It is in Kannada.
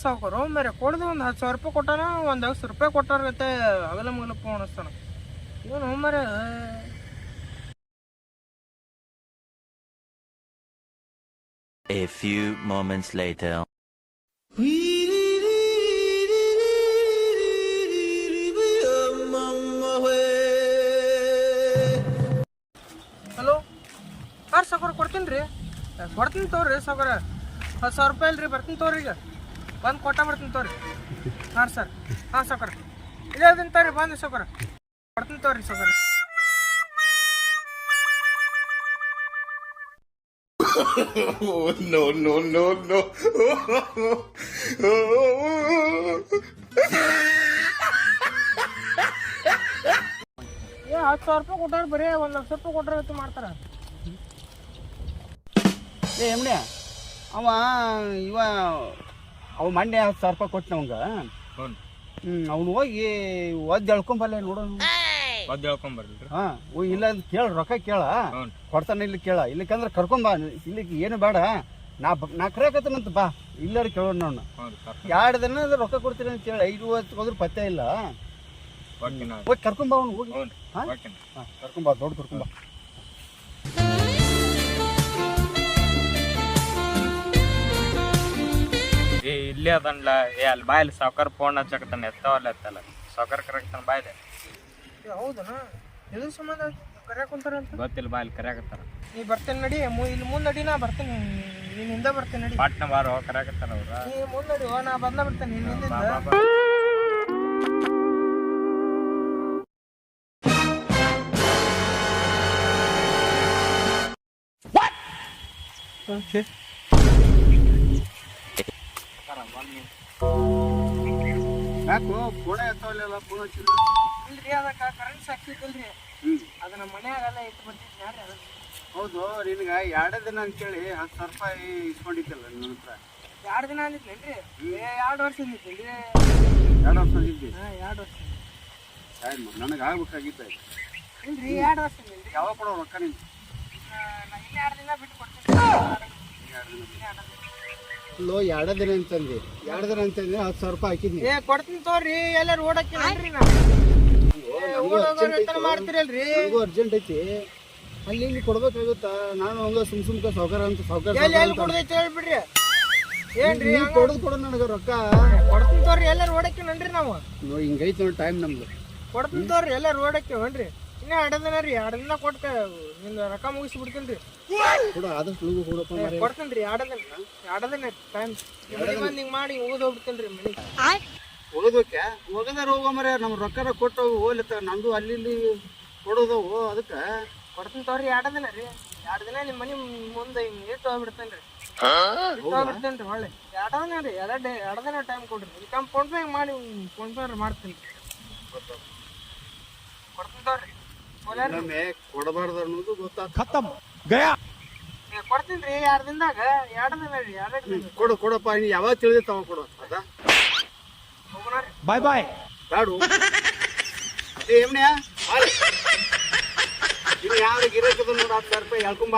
ಸಾವುಕಾರ ಮೇರೆ ಕೊಡ್ದು ಒಂದು 10,000 ರೂಪಾಯಿ ಕೊಟ್ಟಾನ, ಒಂದು 10 ರೂಪಾಯಿ ಕೊಟ್ಟಾರತ್ತೆ ಅಗಲ ಮಗಲ ಫೋನ್ ಅನಿಸ್ತಾನ ಇವನು ಮೇರೆ. A few moments later. Hello sir, ಸಾವುಕಾರ ಕೊಡ್ತೀನಿ ರೀ, ಕೊಡ್ತೀನಿ ತೋರಿ ಸಾವುಕಾರ. 10,000 ರೂಪಾಯಿ ಅಲ್ರಿ, ಬರ್ತೀನಿ ತೋರಿ, ಈಗ ಬಂದು ಕೊಟ್ಟ ಬರ್ತೀನಿ ತೋರಿ. ಹಾಂ ಸರ್, ಹಾಂ ಸಾವುಕಾರ, ಇಲ್ಲೇ ಅದನ್ನ ತೋರಿ, ಬಂದು ಸಾವುಕಾರ ಕೊಡ್ತೀನಿ ತೋರಿ ಸಾವುಕಾರ. No, no, no, no. ಏ 10,000 ರೂಪಾಯಿ ಕೊಟ್ಟಾರ, ಬರೀ 1,00,000 ರೂಪಾಯಿ ಕೊಟ್ಟಾರ ಮಾಡ್ತಾರ. ಏ ಎಮ್ನೆ ಅವ ಮಂಡ್ಯ 10,000 ರೂಪಾಯಿ ಕೊಟ್ಟು ನಮ್ಗೆ. ಅವ್ನು ಹೋಗಿ ಒದ್ದು ಎಳ್ಕೊಂಬಲ್ಲ ನೋಡೋಣ. ಒದ್ದು ಹೇಳ್ಕೊಂಬರ್ರಿ. ಹಾಂ, ಇಲ್ಲ ಅಂತ ಕೇಳ, ರೊಕ್ಕ ಕೇಳ, ಕೊಡ್ತಾನೆ. ಇಲ್ಲಿ ಕೇಳ, ಇಲ್ಲಿಕಂದ್ರೆ ಕರ್ಕೊಂಬ, ಇಲ್ಲಿಗೆ ಏನು ಬೇಡ, ನಾ ಕರೆಯಕತ್ತನಂತ ಬಾ, ಇಲ್ಲಾರು ಕೇಳೋಣ ನೋಡ. 2 ದಿನ ರೊಕ್ಕ ಕೊಡ್ತೀನಿ ಅಂತ ಹೇಳಿ 5 ಹೋದ್ರು ಪತ್ತೆ ಇಲ್ಲ. ಹೋಗಿ ಕರ್ಕೊಂಬ ಅವ್ನು, ಹೋಗಿ. ಹಾಂ, ಕರ್ಕೊಂಬ, ದೊಡ್ಡ ಕರ್ಕೊಂಬ. ಏ ಇಲ್ಲೇ ಅದನ್ಲ, ಏ ಅಲ್ಲಿ ಬಾಯಲ್ಲಿ ಸಾವುಕಾರ ಫೋನ್ ಹಚ್ಚಕತ್ತಾನೆ, ಎತ್ತವಲ್ಲ ಎತ್ತಲ್ಲ, ಸಾವುಕಾರ ಕರೆಕ್ತಾನ ಬಾಯ್ದೆ. ಹೌದನ? ಎದ್ರ ಸಂಬಂಧ ಕರ್ಯಾಕ ಕುಂತಾರ ಅಂತ ಗೊತ್ತಿಲ್ಲ, ಬಾಯಲ್ಲಿ ಕರೆಯಾಕತ್ತಾರ. ನೀ ಬರ್ತೇನೆ ನಡಿ, ಇಲ್ಲಿ ಮುಂದೆ ನಡಿ, ನಾ ಬರ್ತೇನೆ, ನೀನು ಹಿಂದೆ ಬರ್ತೇನೆ ನಡಿ. ಪಾಟ್ನ ಬಾರೋ, ಕರೆಯಾಕತ್ತಾರ ಅವ್ರ. ನೀ ಮುಂದೆ ನಡಿ, ನಾ ಬಂದ ಬರ್ತೇನೆ ನಿನ್ನ ಹಿಂದಿಂದ. ಯಾಕೋ ಫೋನ್ ಎತ್ತವಲ್ಲ, ಫೋನ್ ಹಚ್ಚಿಲ್ಲ. ಇಲ್ರಿ, ಅದಕ್ಕೆ ಕರೆಂಟ್ ಸಾಕ್ಷಿಲ್ರಿ, ಅದನ್ನ ಮನ್ಯಾಗೆಲ್ಲ ಇಟ್ಟು ಬರ್ತಿದ್ವಿ. ಯಾರು ಅದು? ಹೌದು, ನಿನಗೆ 2 ದಿನ ಅಂತೇಳಿ 10,000 ರೂಪಾಯಿ ಇಸ್ಕೊಂಡಿದ್ದಲ್ಲ ನನ್ನ ಹತ್ರ. 2 ದಿನ ಅಂದಿದ್ನೇನ್ರಿ? 2 ವರ್ಷ ಅಂದಿದ್ರಿ. 2 ವರ್ಷ ಅಂದಿದ್ದಿ? ಹಾಂ, 2 ವರ್ಷ. ನನಗೆ ಆಗ್ಬೇಕಾಗಿತ್ತು. ಇಲ್ರಿ, 2 ವರ್ಷ ಅಂದಿಲ್ರಿ. ಯಾವಾಗ ಕೊಡೋ ರೊಕ್ಕ ನೀನು? ನಾ ಇನ್ನೂ 2 ದಿನ ಬಿಟ್ಟು ಕೊಡ್ತೀನಿ. 2 ದಿನ ಅಂತಂದು 2 ದಿನ ಅಂತಂದ್ರೆ 10,000 ರೂಪಾಯಿ ಹಾಕಿದ್ನಿ. ಕೊಡ್ತೀನಿ ತೋರಿ, ಎಲ್ಲರೂ ಓಡಕ್ಕೆ ಮಾಡ್ತೀರಲ್ರಿ. ನನಗೂ ಅರ್ಜೆಂಟ್ ಐತಿ, ಅಲ್ಲಿ ಇಲ್ಲಿ ಕೊಡ್ಬೇಕಾಗುತ್ತಾ? ನಾನು ಹಂಗ ಸುಮ್ಕ ಸಾವುಕಾರ ಅಂತ ಸಾವುಕಾರ ಕೊಡ್ದೈತಿ ಹೇಳ್ಬಿಡ್ರಿ. ಏನ್ರಿ ಕೊಡು ನನಗೆ ರೊಕ್ಕ. ಕೊಡ್ತೀನಿ ತೋರಿ, ಎಲ್ಲರೂ ಓಡಕ್ಕೆ ನನ್ರಿ. ನಾವು ಹಿಂಗೈತಿ ನೋಡಿ ಟೈಮ್ ನಮ್ದು. ಕೊಡ್ತೀನಿ ತೋರಿ, ಎಲ್ಲರೂ ಓಡಕ್ಕೆ ಹೊನ್ರಿ. ಇನ್ನೂ 2 ದಿನ ರೀ, 2 ದಿನ ಕೊಟ್ಟು ನಿಮ್ದು ರೊಕ್ಕ ಮುಗಿಸಿ ಬಿಡ್ತೀನಿ ರೀ. ಕೂಡ ಆದಷ್ಟು ಲಗು ಕೊಡಪ್ಪ. ಕೊಡ್ತೀನಿ ರೀ, 2 ದಿನ ಟೈಮ್ ಬಂದು ಹಿಂಗೆ ಮಾಡಿ ಹೋಗ್ಬಿಡ್ತೀನಿ ರೀ ಮನೆಗೆ. ಹೋಗೋದಕ್ಕೆ ಹೋಗದಾರ ಹೋಗೋ ಮರ, ನಮ್ಮ ರೊಕ್ಕ ಕೊಟ್ಟು ಹೋಗ್ಲತ್ತ. ನಂದು ಅಲ್ಲಿ ಇಲ್ಲಿ ಕೊಡೋದವು, ಅದಕ್ಕೆ ಕೊಡ್ತೀನಿ ತೋರಿ. 2 ದಿನ ರೀ, 2 ದಿನ ನಿಮ್ಮ ಮನೆ ಮುಂದೆ ಹಿಂಗೆ ಇಟ್ಟು ಹೋಗ್ಬಿಡ್ತೇನೆ ರೀ. ಹೋಗ್ಬಿಡ್ತೇನೆ ರೀ ಹೊಳ್ಳಿ. 2 ದಿನ ರೀ, 2 ದಿನ ಟೈಮ್ ಕೊಡ್ರಿ. ಈಗ ಫೋನ್ ಪೇ ಮಾಡಿ, ಫೋನ್ ಪೇ ಮಾಡ್ತೀನಿ. ಕೊಡ್ತೀನಿ ತೋರಿ. ಕೊಡಬಾರ್ದು ಅನ್ನೋದು ಗೊತ್ತಾಗ ಕೊಡ್ತೀನಿ ರೀ, 2 ದಿನದಾಗ. 2 ದಿನ ರೀ, 2 ದಿನ ಕೊಡಪ್ಪ. ನೀ ಯಾವಾಗ ತಿಳಿದ ತವ ಕೊಡು. ಅದ ಹೋಗೋಣ ರೀ. ಬಾಯ್ ಬಾಯ್. ಬ್ಯಾಡು ಏಮ್ನ್ಯಾ, ಇನ್ನು ಯಾವ ಗಿರಾಕದ ನೋಡ 10,000 ರೂಪಾಯಿ ಹೇಳ್ಕೊಂಬ.